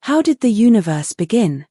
How did the universe begin?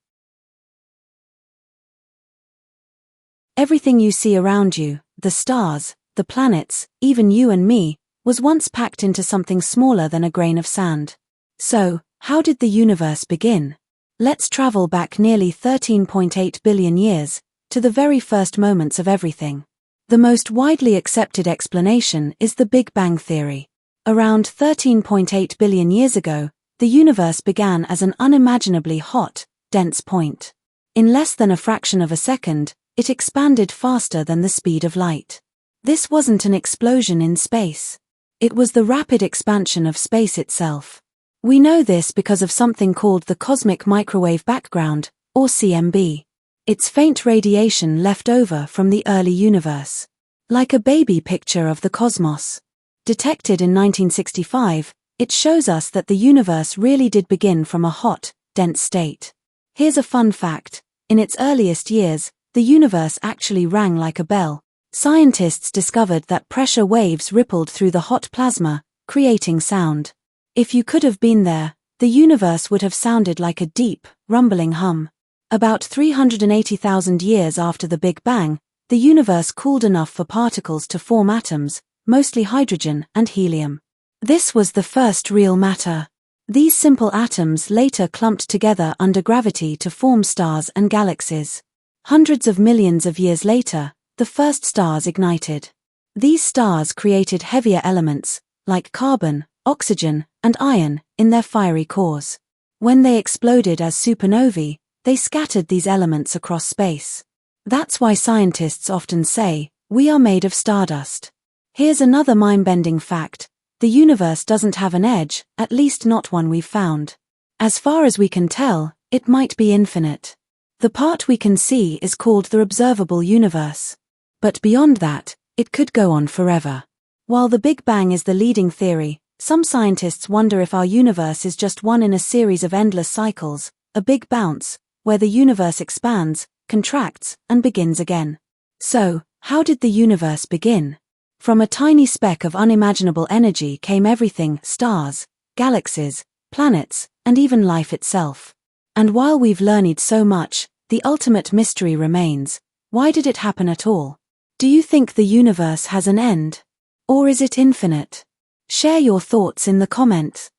Everything you see around you, the stars, the planets, even you and me, was once packed into something smaller than a grain of sand. So, how did the universe begin? Let's travel back nearly 13.8 billion years, to the very first moments of everything. The most widely accepted explanation is the Big Bang theory. Around 13.8 billion years ago, the universe began as an unimaginably hot, dense point. In less than a fraction of a second, it expanded faster than the speed of light. This wasn't an explosion in space. It was the rapid expansion of space itself. We know this because of something called the cosmic microwave background, or CMB. It's faint radiation left over from the early universe. Like a baby picture of the cosmos. Detected in 1965, it shows us that the universe really did begin from a hot, dense state. Here's a fun fact: in its earliest years, the universe actually rang like a bell. Scientists discovered that pressure waves rippled through the hot plasma, creating sound. If you could have been there, the universe would have sounded like a deep, rumbling hum. About 380,000 years after the Big Bang, the universe cooled enough for particles to form atoms, mostly hydrogen and helium. This was the first real matter. These simple atoms later clumped together under gravity to form stars and galaxies. Hundreds of millions of years later, the first stars ignited. These stars created heavier elements, like carbon, oxygen, and iron, in their fiery cores. When they exploded as supernovae, they scattered these elements across space. That's why scientists often say, we are made of stardust. Here's another mind-bending fact: the universe doesn't have an edge, at least not one we've found. As far as we can tell, it might be infinite. The part we can see is called the observable universe. But beyond that, it could go on forever. While the Big Bang is the leading theory, some scientists wonder if our universe is just one in a series of endless cycles, a big bounce, where the universe expands, contracts, and begins again. So, how did the universe begin? From a tiny speck of unimaginable energy came everything: stars, galaxies, planets, and even life itself. And while we've learned so much, the ultimate mystery remains: why did it happen at all? Do you think the universe has an end? Or is it infinite? Share your thoughts in the comments.